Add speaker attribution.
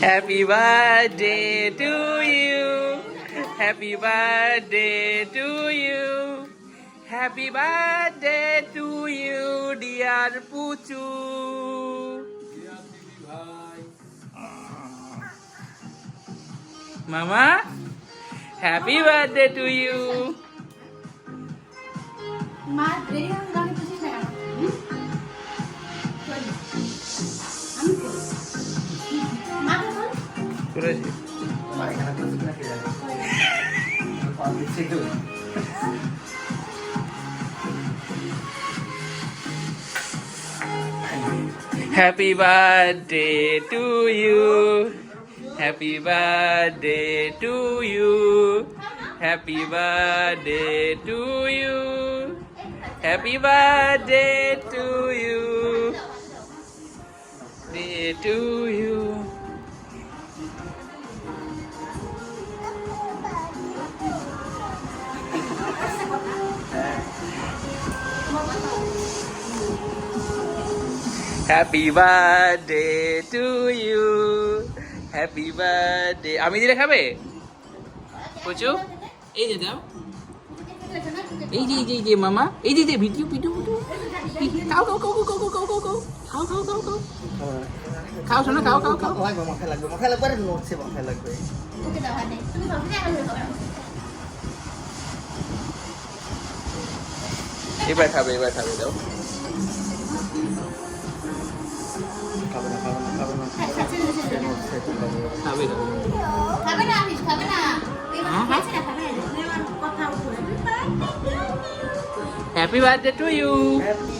Speaker 1: Happy birthday to you. Happy birthday to you. Happy birthday to you, dear Puchu. Mama, happy birthday to you.
Speaker 2: মা ready হয়ে গান করছিস না কেন? আমি করি। মা তো বল।
Speaker 1: করেছি। Happy birthday to you. Happy birthday to you. Happy birthday to you. Happy birthday to you. Day to you. Happy birthday to you. Happy birthday. আমি দিলে খাবে? পুচু এই যে দাও। এই যে মামা এই যে ভিডিও খাও খাও শোনো খাও
Speaker 3: মাথায় লাগবে আরে নড়ছে মাথায় লাগবে
Speaker 2: ওকে দাও হাতে তুমি ভাবলে এখন খাবে
Speaker 1: এবার খাবে দাও
Speaker 3: খাবে না
Speaker 1: খাবে
Speaker 2: খাবে না আমি খাবে না এই খাবে না কথা উঠবে
Speaker 1: happy birthday to you
Speaker 3: happy